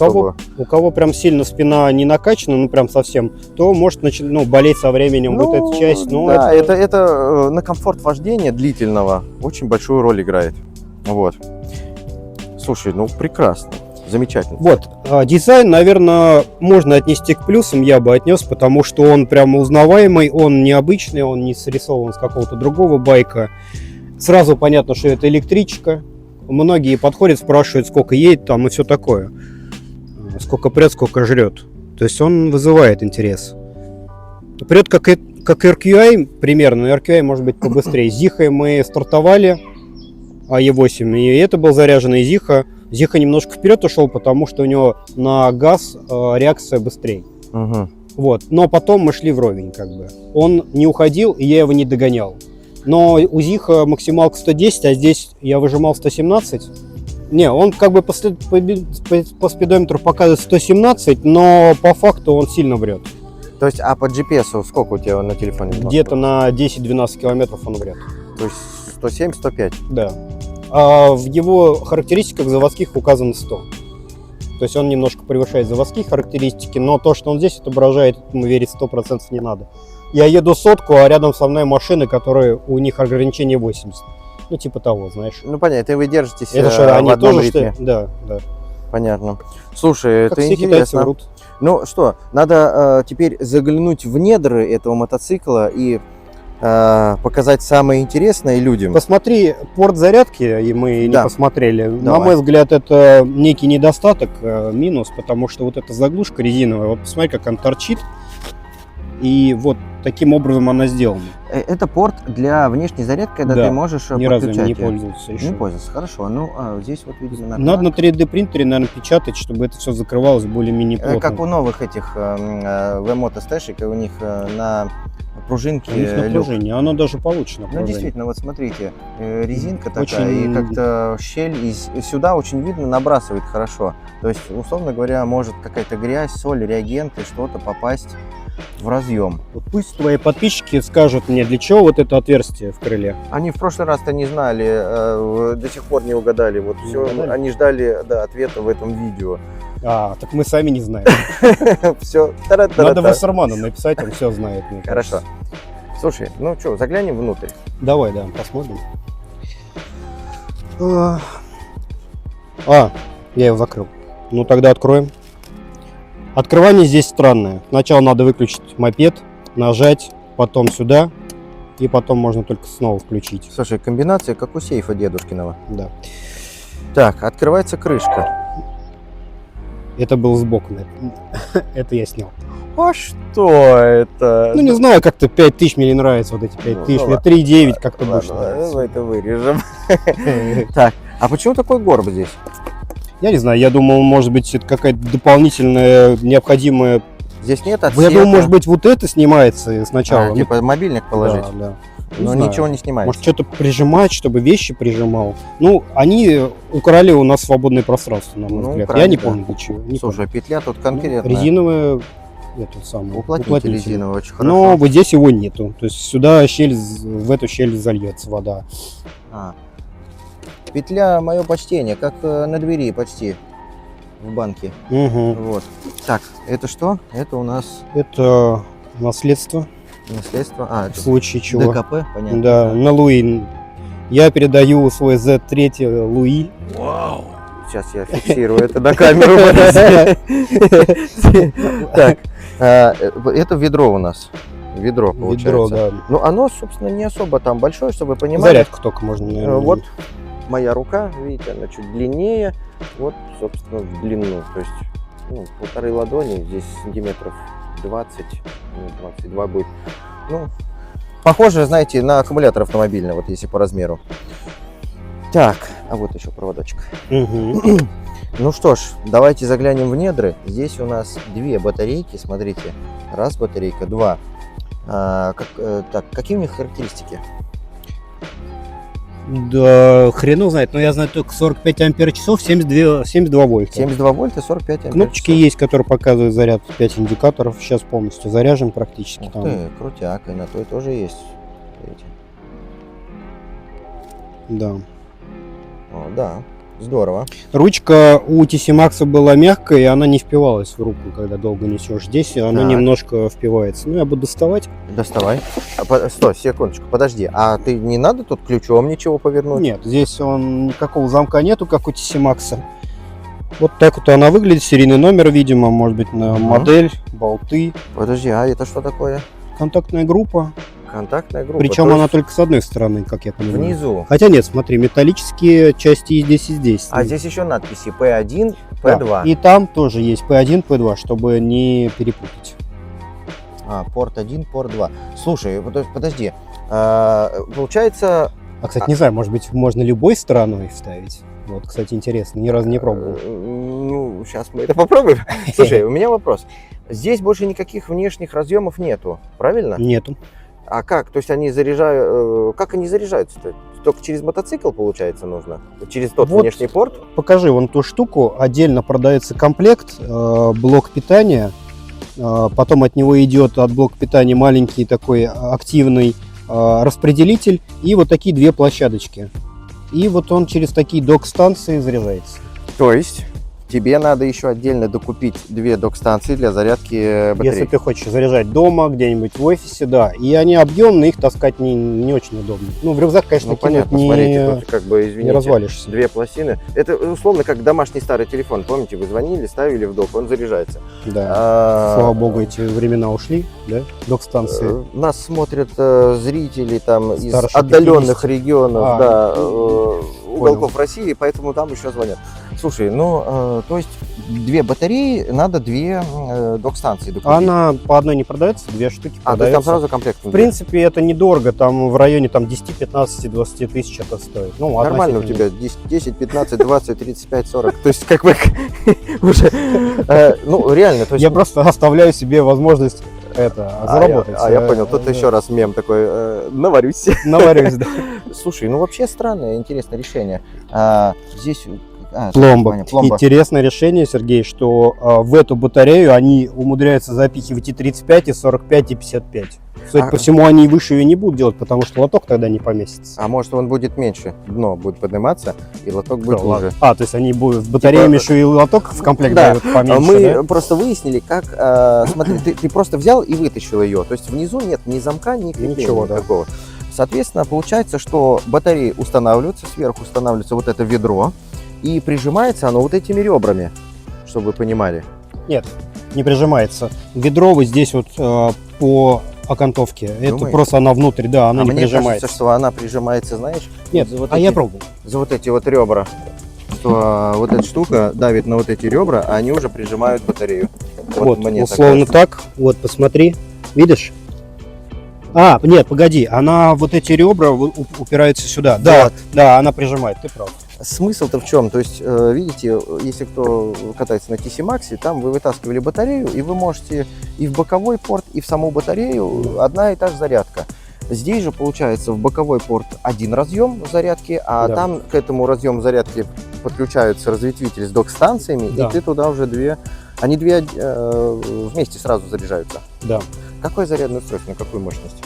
Speaker 2: У кого прям сильно спина не накачана, ну прям совсем, то может начать болеть со временем вот эта часть. Ну,
Speaker 1: да, это на комфорт вождения длительного очень большую роль играет. Вот. Слушай, ну прекрасно, замечательно.
Speaker 2: Вот, дизайн, наверное, можно отнести к плюсам, я бы отнес, потому что он прямо узнаваемый, он необычный, он не срисован с какого-то другого байка. Сразу понятно, что это электричка. Многие подходят, спрашивают, сколько едет там и все такое. Сколько прет, сколько жрет. То есть он вызывает интерес. Прет как RQI примерно, но RQI может быть побыстрее. С Зихой мы стартовали, E8, и это был заряженный Зиха. Зиха немножко вперед ушел, потому что у него на газ реакция быстрее.
Speaker 1: Угу.
Speaker 2: Вот. Но потом мы шли вровень, как бы. Он не уходил, и я его не догонял. Но у Зиха максималка 110, а здесь я выжимал 117. Не, он как бы по спидометру показывает 117, но по факту он сильно врет.
Speaker 1: То есть, а по GPS сколько у тебя на телефоне?
Speaker 2: Где-то на 10-12 километров он врет.
Speaker 1: То есть 107-105?
Speaker 2: Да. А в его характеристиках заводских указано 100. То есть он немножко превышает заводские характеристики, но то, что он здесь отображает, этому верить 100% не надо. Я еду сотку, а рядом со мной машины, которые у них ограничение 80. Ну, типа того, знаешь.
Speaker 1: Ну, понятно, и вы держитесь
Speaker 2: Это
Speaker 1: в
Speaker 2: что, они
Speaker 1: одном
Speaker 2: тоже,
Speaker 1: ритме.
Speaker 2: что ли? Да, да.
Speaker 1: Понятно. Слушай,
Speaker 2: Как
Speaker 1: это
Speaker 2: все китайцы
Speaker 1: интересно.
Speaker 2: врут.
Speaker 1: Ну что, надо теперь заглянуть в недры этого мотоцикла и показать самое интересное людям.
Speaker 2: Посмотри порт зарядки, и мы не
Speaker 1: Да.
Speaker 2: посмотрели. На
Speaker 1: Давай.
Speaker 2: мой взгляд, это некий недостаток, минус, потому что вот эта заглушка резиновая, вот посмотри, как она торчит, и вот таким образом она сделана.
Speaker 1: Это порт для внешней зарядки, когда
Speaker 2: Да.
Speaker 1: ты можешь
Speaker 2: Ни разу
Speaker 1: подключать
Speaker 2: не
Speaker 1: её.
Speaker 2: пользовался еще.
Speaker 1: Не пользовался, хорошо. Ну, здесь вот, видимо,
Speaker 2: Надо на 3D принтере, наверное, печатать, чтобы это все закрывалось более-менее плотно.
Speaker 1: как у новых этих V-Moto стэшек, у них на пружинке
Speaker 2: У них
Speaker 1: люк.
Speaker 2: напряжение, оно даже получше
Speaker 1: Ну,
Speaker 2: напряжение.
Speaker 1: действительно, вот смотрите, резинка такая,
Speaker 2: Очень-
Speaker 1: и как-то щель, и сюда очень видно набрасывает хорошо. То есть, условно говоря, может какая-то грязь, соль, реагенты, что-то попасть в разъем.
Speaker 2: Вот пусть твои подписчики скажут мне, для чего вот это отверстие в крыле.
Speaker 1: Они в прошлый раз-то не знали, до сих пор не угадали. Вот
Speaker 2: Не
Speaker 1: все,
Speaker 2: угадали?
Speaker 1: они ждали ответа в этом видео.
Speaker 2: А, так мы сами не знаем.
Speaker 1: Все.
Speaker 2: Надо Вассерману написать, он все знает. мне
Speaker 1: Хорошо.
Speaker 2: кажется.
Speaker 1: Слушай, ну что, заглянем внутрь.
Speaker 2: Давай, да, посмотрим. Я его закрыл. Ну тогда откроем. Открывание здесь странное. Сначала надо выключить мопед, нажать, потом сюда, и потом можно только снова включить.
Speaker 1: Слушай, комбинация как у сейфа дедушкиного.
Speaker 2: Да.
Speaker 1: Так, открывается крышка.
Speaker 2: Это был сбоку. Это я снял.
Speaker 1: А что это?
Speaker 2: Ну не знаю, как-то 5000 мне не нравится, вот эти 5000.
Speaker 1: Ну,
Speaker 2: Мне
Speaker 1: ладно.
Speaker 2: 3,9 как-то больше
Speaker 1: Ладно, мы
Speaker 2: нравится.
Speaker 1: это вырежем. Так, а почему такой горб здесь?
Speaker 2: Я не знаю, я думал, может быть, это какая-то дополнительная необходимая.
Speaker 1: Здесь нет
Speaker 2: Я
Speaker 1: отсека.
Speaker 2: думал, может быть, вот это снимается сначала. Ну,
Speaker 1: Типа мобильник положить.
Speaker 2: да, да.
Speaker 1: Но
Speaker 2: знаю.
Speaker 1: ничего не снимается.
Speaker 2: Может, что-то прижимать, чтобы вещи прижимал. Ну, они украли у нас свободное пространство, на мой
Speaker 1: Ну,
Speaker 2: взгляд.
Speaker 1: украли,
Speaker 2: Я не
Speaker 1: да.
Speaker 2: помню для чего. не
Speaker 1: Слушай,
Speaker 2: помню.
Speaker 1: петля тут конкретно.
Speaker 2: Резиновая, это самое,
Speaker 1: Уплотнитель резиновый, очень хорошо.
Speaker 2: Но вот здесь его нету. То есть сюда щель, в эту щель зальется вода.
Speaker 1: А. Петля, мое почтение, как на двери почти в банке.
Speaker 2: Угу.
Speaker 1: Вот. Так, это что? Это у нас
Speaker 2: Это наследство,
Speaker 1: наследство.
Speaker 2: в
Speaker 1: Это
Speaker 2: случае чего.
Speaker 1: ДКП, понятно.
Speaker 2: Да, на Луи. Я передаю свой Z3 Луи.
Speaker 1: Сейчас я фиксирую это на камеру. Так, это ведро у нас. Ведро, получается.
Speaker 2: Ведро, да.
Speaker 1: Ну, оно, собственно, не особо там большое, чтобы вы понимали.
Speaker 2: Зарядку только можно, наверное.
Speaker 1: Вот моя рука, видите, она чуть длиннее. Вот, собственно, в длину. То есть, ну, 1,5 ладони, здесь сантиметров 20, ну, 22 будет. Ну, похоже, знаете, на аккумулятор автомобильный, вот если по размеру. Так, а вот еще проводочек.
Speaker 2: Мгм.
Speaker 1: Ну что ж, давайте заглянем в недры. Здесь у нас две батарейки, смотрите. Раз батарейка, два. Так, какие у них характеристики?
Speaker 2: Да, хрен знает, но я знаю только 45 ампер часов, 72 вольта.
Speaker 1: 72 вольта, 45 ампер.
Speaker 2: Кнопочки есть, которые показывают заряд, 5 индикаторов. Сейчас полностью заряжен практически.
Speaker 1: Ух
Speaker 2: Там.
Speaker 1: ты, крутяк, и на той тоже есть. Видите?
Speaker 2: Да.
Speaker 1: О, да, здорово.
Speaker 2: Ручка у TC Max была мягкая, и она не впивалась в руку, когда долго несешь. Здесь она
Speaker 1: Так.
Speaker 2: немножко впивается. Ну, я буду доставать.
Speaker 1: Доставай. Стой, секундочку, подожди. А ты не надо тут ключом ничего повернуть?
Speaker 2: Нет, здесь никакого замка нету, как у TC Max. Вот так вот она выглядит. Серийный номер, видимо, может быть, на
Speaker 1: Мгм.
Speaker 2: модель, болты.
Speaker 1: Подожди, а это что такое?
Speaker 2: Контактная группа.
Speaker 1: Контактная группа.
Speaker 2: Причем
Speaker 1: То
Speaker 2: она
Speaker 1: есть
Speaker 2: только с одной стороны, как я понимаю.
Speaker 1: внизу.
Speaker 2: Хотя нет, смотри, металлические части и здесь, и здесь.
Speaker 1: А здесь еще надписи P1,
Speaker 2: Да.
Speaker 1: P2.
Speaker 2: И там тоже есть P1, P2, чтобы не перепутать.
Speaker 1: Порт 1, порт 2. Слушай, подожди. Получается...
Speaker 2: А, кстати, не знаю, может быть, можно любой стороной вставить. Вот, кстати, интересно, ни разу не пробовал.
Speaker 1: Ну, сейчас мы это попробуем. Слушай, у меня вопрос. Здесь больше никаких внешних разъемов нету, правильно?
Speaker 2: Нету.
Speaker 1: А как? То есть они заряжают... Как они заряжаются-то? Только через мотоцикл, получается, нужно? Через тот
Speaker 2: Вот.
Speaker 1: внешний порт?
Speaker 2: Покажи вон ту штуку. Отдельно продается комплект, блок питания. Потом от него идет от блока питания маленький такой активный распределитель. И вот такие две площадочки. И вот он через такие док-станции заряжается.
Speaker 1: То есть тебе надо еще отдельно докупить 2 док-станции для зарядки батареи.
Speaker 2: Если ты хочешь заряжать дома, где-нибудь в офисе, да. И они объемные, их таскать не очень удобно. Ну, в рюкзак, конечно,
Speaker 1: Ну,
Speaker 2: кинуть
Speaker 1: понятно, смотрите, тут как бы, извините,
Speaker 2: не развалишься.
Speaker 1: 2 пластины. Это условно как домашний старый телефон. Помните, вы звонили, ставили в док, он заряжается.
Speaker 2: Да. Слава богу, эти времена ушли, да? Док-станции.
Speaker 1: Нас смотрят зрители там из
Speaker 2: Старше
Speaker 1: отдаленных
Speaker 2: 50.
Speaker 1: регионов, да, уголков России, поэтому там еще звонят. Слушай, ну, то есть 2 батареи, надо 2 док-станции докупить.
Speaker 2: Она по одной не продается, 2 штуки
Speaker 1: то есть
Speaker 2: продается.
Speaker 1: там сразу комплект?
Speaker 2: В принципе, это недорого, там в районе там, 10, 15, 20 тысяч это стоит. Ну,
Speaker 1: Нормально у
Speaker 2: относительно.
Speaker 1: тебя 10, 15, 20, 35, 40. То есть как бы уже, ну реально. То есть
Speaker 2: Я просто оставляю себе возможность заработать.
Speaker 1: я понял, тут еще раз мем такой, наварюсь.
Speaker 2: Наварюсь, да.
Speaker 1: Слушай, ну вообще странное, интересное решение. Здесь...
Speaker 2: Пломба.
Speaker 1: Пломба.
Speaker 2: Интересное решение, Сергей, что в эту батарею они умудряются запихивать и 35, и 45, и 55. Судя по всему, они выше ее не будут делать, потому что лоток тогда не поместится.
Speaker 1: А может он будет меньше, дно будет подниматься, и лоток будет уже.
Speaker 2: То есть они будут с батареями еще и лоток в комплект дают поменьше,
Speaker 1: Мы
Speaker 2: да?
Speaker 1: просто выяснили, как... смотри, ты просто взял и вытащил ее. То есть внизу нет ни замка, ни крепления
Speaker 2: Ничего, да.
Speaker 1: никакого. Соответственно, получается, что батареи устанавливаются, сверху устанавливается вот это ведро, и прижимается оно вот этими ребрами, чтобы вы понимали.
Speaker 2: Нет, не прижимается. Ведро вот здесь вот по окантовке. Это
Speaker 1: Думаешь?
Speaker 2: просто она внутрь, да, она не
Speaker 1: мне
Speaker 2: прижимается.
Speaker 1: кажется, что она прижимается, знаешь,
Speaker 2: Нет,
Speaker 1: за вот
Speaker 2: я пробовал.
Speaker 1: за вот эти вот ребра. Что вот эта штука давит на вот эти ребра, а они уже прижимают батарею.
Speaker 2: Вот,
Speaker 1: мне
Speaker 2: условно
Speaker 1: кажется.
Speaker 2: так. Вот, посмотри. Видишь? Нет, погоди. Она, вот эти ребра упираются сюда. Да,
Speaker 1: Вот.
Speaker 2: да, она прижимает, ты прав.
Speaker 1: Смысл-то в чем? То есть, видите, если кто катается на TC Max, там вы вытаскивали батарею, и вы можете и в боковой порт, и в саму батарею одна и та же зарядка. Здесь же получается в боковой порт один разъем зарядки, а
Speaker 2: Да.
Speaker 1: там к этому разъему зарядки подключаются разветвители с док-станциями,
Speaker 2: Да.
Speaker 1: и ты туда уже они две вместе сразу заряжаются.
Speaker 2: Да.
Speaker 1: Какое зарядное устройство, на какую мощность?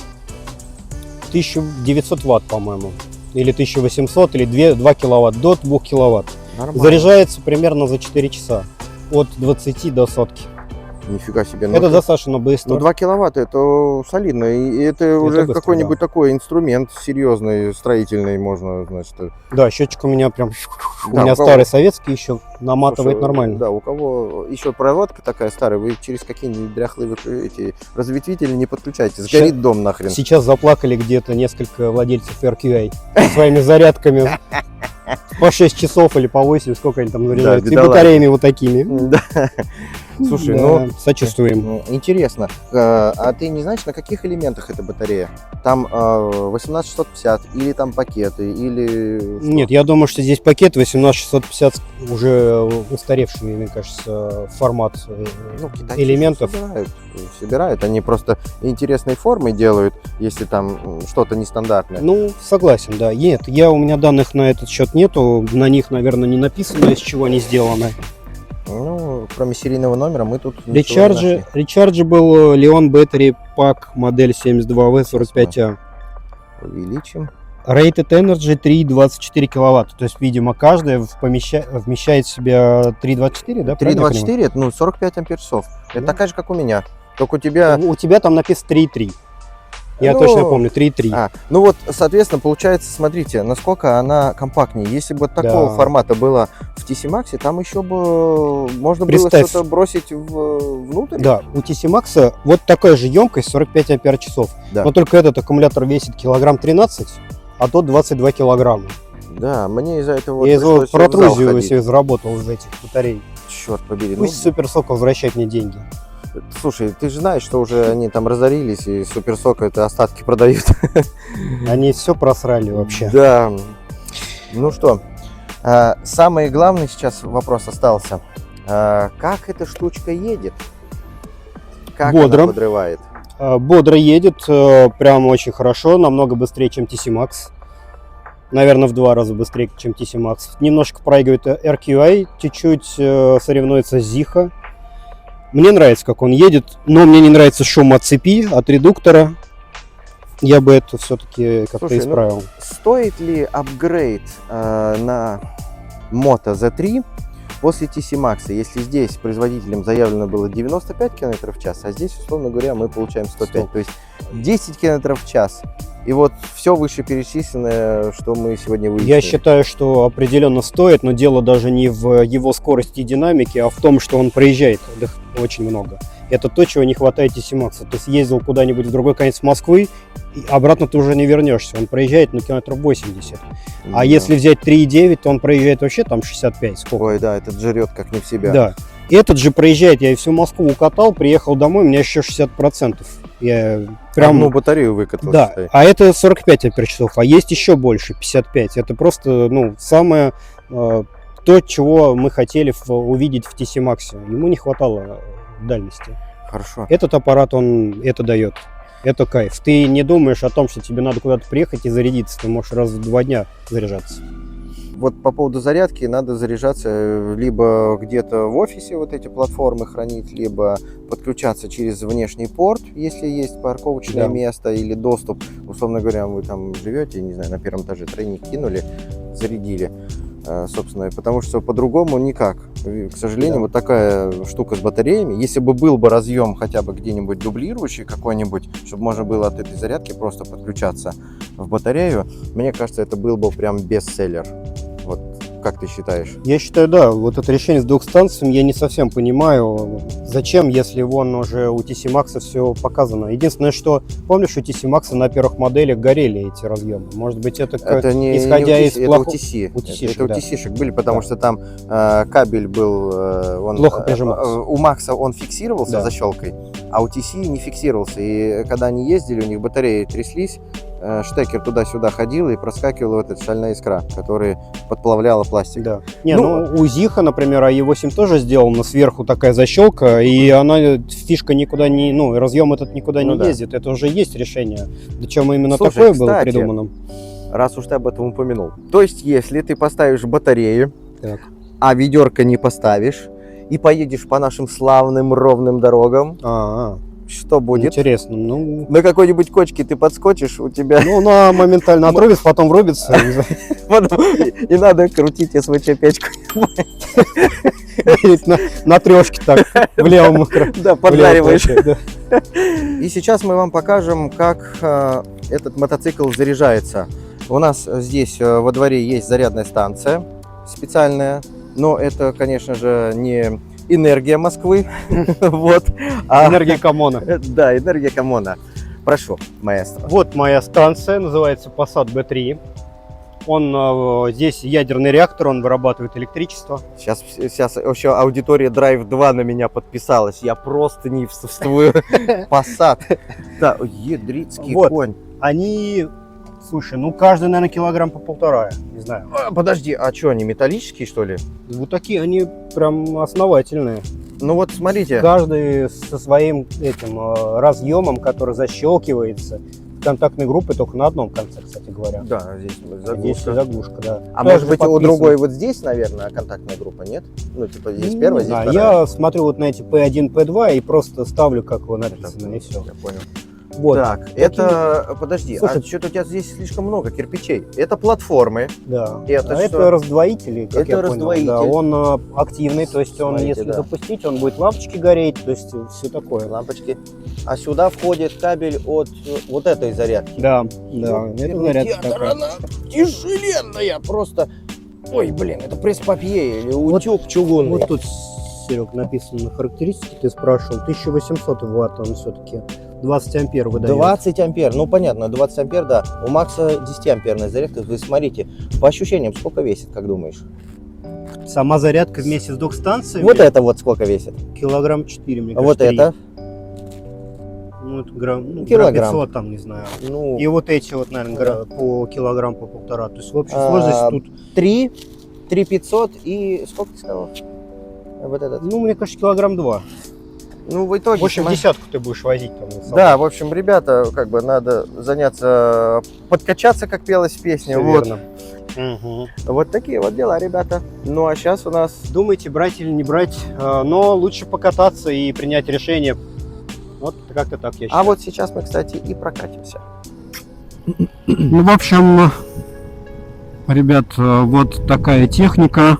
Speaker 2: 1900 ватт, по-моему. Или 1800, или 2 киловатт, до 2 киловатт.
Speaker 1: Нормально.
Speaker 2: Заряжается примерно за 4 часа. От 20 до сотки.
Speaker 1: Нифига себе.
Speaker 2: Это достаточно быстро.
Speaker 1: Ну, 2 киловатта это солидно. И это уже
Speaker 2: быстро,
Speaker 1: какой-нибудь такой инструмент серьезный, строительный, можно, значит.
Speaker 2: Да, счетчик у меня прям... У
Speaker 1: Да,
Speaker 2: меня
Speaker 1: у кого-
Speaker 2: старый советский еще наматывает
Speaker 1: Слушай,
Speaker 2: нормально.
Speaker 1: Да, у кого еще проводка такая старая, вы через какие-нибудь дряхлые эти разветвители не подключайте. Сгорит дом нахрен.
Speaker 2: Сейчас заплакали где-то несколько владельцев RQA своими зарядками по 6 часов или по 8, сколько они там заряжают. И
Speaker 1: бедолаги.
Speaker 2: батареями вот такими.
Speaker 1: Да. Слушай,
Speaker 2: Да,
Speaker 1: ну
Speaker 2: сочувствуем.
Speaker 1: интересно, а ты не знаешь, на каких элементах эта батарея? Там 18650 или там пакеты, или... что?
Speaker 2: Нет, я думаю, что здесь пакет 18650 уже устаревший, мне кажется, формат
Speaker 1: Ну, китайцы
Speaker 2: элементов.
Speaker 1: собирают, они просто интересной формы делают, если там что-то нестандартное.
Speaker 2: Ну, согласен, да. Нет, у меня данных на этот счет нету, на них, наверное, не написано, из чего они сделаны.
Speaker 1: Ну, кроме серийного номера мы тут ничего не нашли.
Speaker 2: Recharge был Leon Battery Pack модель 72V45A.
Speaker 1: Увеличим.
Speaker 2: Rated Energy 3,24 киловатта. То есть, видимо, каждая вмещает в себя 3,24, да? правильно я понимаю?
Speaker 1: 3,24, это 45 ампер-часов. Это
Speaker 2: Ну.
Speaker 1: такая же, как у меня. Только у тебя...
Speaker 2: У тебя там написано 3,3. Я
Speaker 1: Ну,
Speaker 2: точно помню, 3,3.
Speaker 1: Ну вот, соответственно, получается, смотрите, насколько она компактнее. Если бы такого
Speaker 2: Да.
Speaker 1: формата было в TC Max, там еще бы можно
Speaker 2: Представь.
Speaker 1: было что-то бросить внутрь.
Speaker 2: Да, у TC Max вот такая же емкость 45 ампер-часов.
Speaker 1: Да.
Speaker 2: Но только этот аккумулятор весит килограмм 13, а тот 22 килограмма.
Speaker 1: Да, мне из-за этого вот
Speaker 2: Я его
Speaker 1: пришлось в зал
Speaker 2: протрузию
Speaker 1: ходить.
Speaker 2: себе заработал из этих батарей.
Speaker 1: Черт побери.
Speaker 2: Пусть Суперсок возвращает мне деньги.
Speaker 1: Слушай, ты же знаешь, что уже они там разорились, и Суперсок это остатки продают.
Speaker 2: Они все просрали вообще.
Speaker 1: Да. Ну что, самый главный сейчас вопрос остался. Как эта штучка едет? Как
Speaker 2: Бодро.
Speaker 1: она подрывает?
Speaker 2: Бодро едет, прям очень хорошо, намного быстрее, чем TC Max. Наверное, в 2 раза быстрее, чем TC Max. Немножко проигрывает RQA, чуть-чуть соревнуется с Ziha. Мне нравится, как он едет, но мне не нравится шум от цепи, от редуктора. Я бы это все-таки как-то
Speaker 1: Слушай, ну,
Speaker 2: исправил.
Speaker 1: Стоит ли апгрейд на Moto Z3 После TC Max, если здесь производителем заявлено было 95 км в час, а здесь, условно говоря, мы получаем 105, то есть 10 км в час. И вот все вышеперечисленное, что мы сегодня выяснили.
Speaker 2: Я считаю, что определенно стоит, но дело даже не в его скорости и динамике, а в том, что он проезжает очень много. Это то, чего не хватает TC Max. Ты съездил куда-нибудь в другой конец Москвы, и обратно ты уже не вернешься. Он проезжает на километров 80. А если взять 3,9, то он проезжает вообще там 65. Сколько?
Speaker 1: Ой, да, этот жрет как не в себя.
Speaker 2: Да. Этот же проезжает, я всю Москву укатал, приехал домой, у меня еще 60%. Я прям...
Speaker 1: Одну батарею выкатал.
Speaker 2: Да,
Speaker 1: считай.
Speaker 2: а это 45 ампер-часов, а есть еще больше, 55. Это просто, самое то, чего мы хотели увидеть в TC Max. Ему не хватало дальности.
Speaker 1: Хорошо.
Speaker 2: Этот аппарат, он это дает. Это кайф. Ты не думаешь о том, что тебе надо куда-то приехать и зарядиться. Ты можешь раз в 2 дня заряжаться.
Speaker 1: Вот по поводу зарядки, надо заряжаться либо где-то в офисе вот эти платформы хранить, либо подключаться через внешний порт, если есть парковочное место или доступ. Условно говоря, вы там живете, не знаю, на первом этаже тройник кинули, зарядили. Собственно, потому что по-другому никак. К сожалению, вот такая штука с батареями. Если бы был бы разъем хотя бы где-нибудь дублирующий какой-нибудь, чтобы можно было от этой зарядки просто подключаться в батарею, мне кажется, это был бы прям бестселлер. Вот как ты считаешь?
Speaker 2: Я считаю, да, вот это решение с 2 станциями я не совсем понимаю, зачем, если вон уже у TC Max все показано. Единственное, что, помнишь, у TC Max на первых моделях горели эти разъемы? Может быть, это
Speaker 1: не,
Speaker 2: исходя
Speaker 1: не
Speaker 2: из
Speaker 1: это
Speaker 2: плохого...
Speaker 1: у TC.
Speaker 2: Это
Speaker 1: у TC-шек были, потому что там кабель был... он,
Speaker 2: плохо прижимался.
Speaker 1: У Макса он фиксировался защелкой, а у TC не фиксировался. И когда они ездили, у них батареи тряслись, штекер туда-сюда ходил и проскакивала вот эта шальная искра, которая подплавляла пластик.
Speaker 2: Да. Не, у Зиха, например, АЕ8 тоже сделана сверху такая защелка, и она, фишка никуда не, разъем этот никуда не ездит. Это уже есть решение. Причем именно такое было придумано.
Speaker 1: Раз уж ты об этом упомянул. То есть, если ты поставишь батарею, а ведерко не поставишь, и поедешь по нашим славным ровным дорогам, что будет?
Speaker 2: Интересно.
Speaker 1: На какой-нибудь кочке ты подскочишь, у тебя...
Speaker 2: она моментально отрубится, потом врубится.
Speaker 1: И надо крутить СВЧ-печку.
Speaker 2: На трешке так, в левом.
Speaker 1: Да, подвариваешь. И сейчас мы вам покажем, как этот мотоцикл заряжается. У нас здесь во дворе есть зарядная станция специальная, но это, конечно же, не энергия Москвы, вот.
Speaker 2: Энергия Камона.
Speaker 1: Да, энергия Камона. Прошу, маэстро.
Speaker 2: Вот моя станция, называется Passat B3. Здесь ядерный реактор, он вырабатывает электричество.
Speaker 1: Сейчас еще аудитория Drive 2 на меня подписалась. Я просто не вствую. Passat. Да, ядрицкий конь.
Speaker 2: Они... Слушай, каждый, наверное, килограмм по 1,5, не знаю.
Speaker 1: Подожди, а что, они металлические, что ли?
Speaker 2: Вот такие, они прям основательные.
Speaker 1: Ну вот, смотрите.
Speaker 2: Каждый со своим этим разъемом, который защелкивается. Контактной группы только на одном конце, кстати говоря.
Speaker 1: Да, здесь заглушка.
Speaker 2: Здесь заглушка, да.
Speaker 1: А может быть, у другой вот здесь, наверное, контактная группа, нет? Типа здесь первая, здесь вторая.
Speaker 2: Я смотрю вот на эти P1, P2 и просто ставлю, как его написано, и все.
Speaker 1: Я понял.
Speaker 2: Вот.
Speaker 1: Так, это... Подожди, что-то у тебя здесь слишком много кирпичей. Это платформы.
Speaker 2: Да.
Speaker 1: Это
Speaker 2: раздвоители, как я
Speaker 1: раздвоитель.
Speaker 2: понял. Да, он активный, то есть он, если запустить, он будет лампочки гореть, то есть все такое.
Speaker 1: Лампочки. А сюда входит кабель от вот этой зарядки.
Speaker 2: Да, это зарядка такая.
Speaker 1: Она тяжеленная просто. Ой, блин, это пресс-папье или утюг чугунный.
Speaker 2: Вот тут, Серег, написано характеристики, ты спрашивал, 1800 ватт он все-таки. 20 ампер выдает.
Speaker 1: 20 ампер, понятно, 20 ампер, да. У Макса 10-амперная зарядка. Вы смотрите, по ощущениям, сколько весит, как думаешь?
Speaker 2: Сама зарядка вместе с док-станцией?
Speaker 1: Вот это вот сколько весит?
Speaker 2: Килограмм 4, мне кажется.
Speaker 1: Вот 3. Это?
Speaker 2: Это грамм,
Speaker 1: килограмм.
Speaker 2: Грамм 500, там, не знаю. И вот эти вот, наверное, по килограмм, по 1,5. То есть в общей сложности тут... 3 500 и... Сколько ты сказал? Вот этот. Мне кажется, килограмм 2.
Speaker 1: В итоге...
Speaker 2: В общем, десятку ты будешь возить там.
Speaker 1: Да, в общем, ребята, надо заняться, подкачаться, как пелось в песне. Вот.
Speaker 2: Угу.
Speaker 1: Вот такие вот дела, ребята. Ну, а сейчас у нас...
Speaker 2: Думайте, брать или не брать, но лучше покататься и принять решение. Вот как-то так, я считаю.
Speaker 1: А вот сейчас мы, кстати, и прокатимся.
Speaker 2: В общем, ребят, вот такая техника.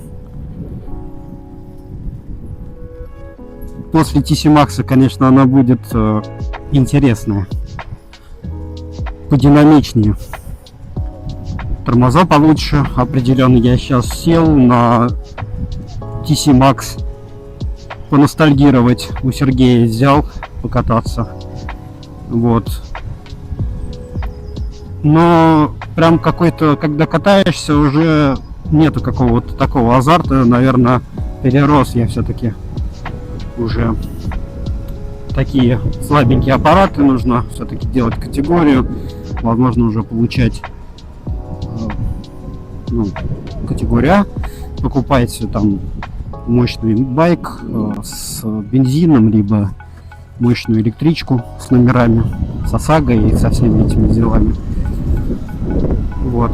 Speaker 2: после TC Max, конечно, она будет интересная, подинамичнее. Тормоза получше, определенно. Я сейчас сел на TC Max поностальгировать, у Сергея взял покататься. Вот. Но прям какой-то, когда катаешься, уже нету какого-то такого азарта, наверное, перерос я все-таки уже. Такие слабенькие аппараты нужно все-таки делать категорию, возможно уже получать категория А, покупайте там мощный байк с бензином, либо мощную электричку с номерами, с ОСАГО и со всеми этими делами. Вот.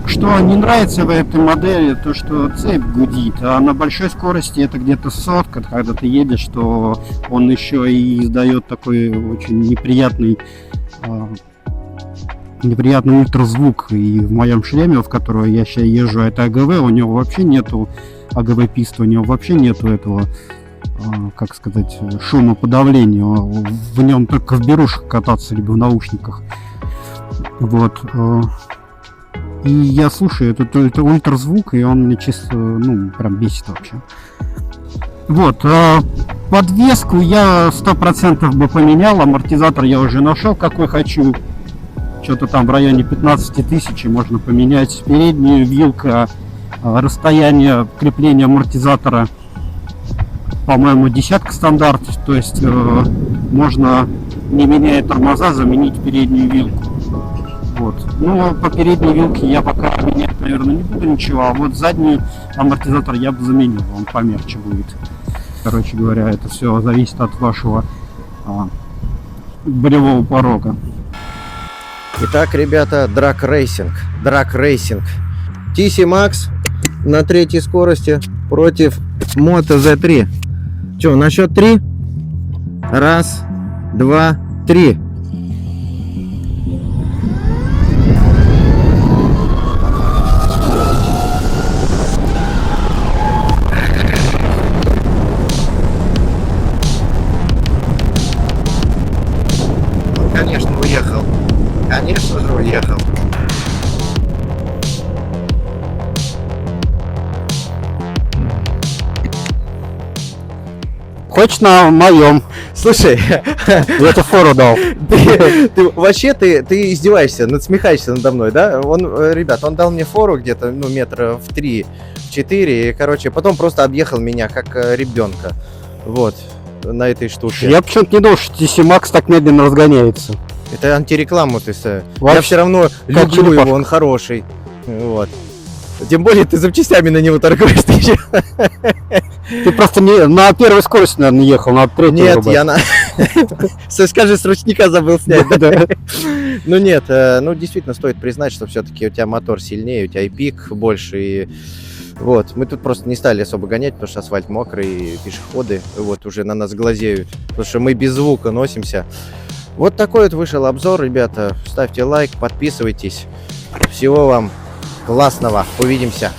Speaker 2: Что не нравится в этой модели, то что цепь гудит, а на большой скорости это где-то сотка, когда ты едешь, что он еще и издает такой очень неприятный ультразвук. И в моем шлеме, в который я сейчас езжу, это АГВ, у него вообще нету АГВ-писта, у него вообще нету этого, как сказать, шумоподавления. В нем только в берушах кататься, либо в наушниках. Вот. И я слушаю это ультразвук, и он мне чисто, прям бесит вообще. Вот. Подвеску я 100% бы поменял, амортизатор я уже нашел, какой хочу. Что-то там в районе 15 тысяч можно поменять. Передняя вилка, расстояние крепления амортизатора, по-моему, десятка стандарт. То есть можно, не меняя тормоза, заменить переднюю вилку. Вот. Ну, по передней вилке я пока менять, наверное, не буду ничего. А вот задний амортизатор я бы заменил, он помягче будет. Короче говоря, это все зависит от вашего болевого порога.
Speaker 1: Итак, ребята, драг-рейсинг. TC Max на третьей скорости против Moto Z3. Че, на счет 3? Раз, два, три. Конечно, уехал. Конечно же, уехал.
Speaker 2: Хочешь на моем?
Speaker 1: Слушай,
Speaker 2: Я тебе фору дал.
Speaker 1: ты издеваешься, надсмехаешься надо мной, да? Ребят, он дал мне фору где-то, метра в 3-4, и, короче, потом просто объехал меня, как ребенка. Вот, на этой штуке.
Speaker 2: Я почему-то не думал, что TC Max так медленно разгоняется.
Speaker 1: Это антирекламу ты ставишь.
Speaker 2: Вообще,
Speaker 1: Я все равно люблю
Speaker 2: черепашка.
Speaker 1: его, он хороший. Вот. Тем более ты запчастями на него торгуешь.
Speaker 2: Ты просто не на первой скорости, наверное, ехал, на третьей.
Speaker 1: Нет, я на... Скажи, с ручника забыл снять.
Speaker 2: Да.
Speaker 1: Ну нет, действительно стоит признать, что все-таки у тебя мотор сильнее, у тебя и пик больше, и вот. Мы тут просто не стали особо гонять, потому что асфальт мокрый, и пешеходы вот уже на нас глазеют, потому что мы без звука носимся. Вот такой вот вышел обзор, ребята. Ставьте лайк, подписывайтесь. Всего вам классного. Увидимся.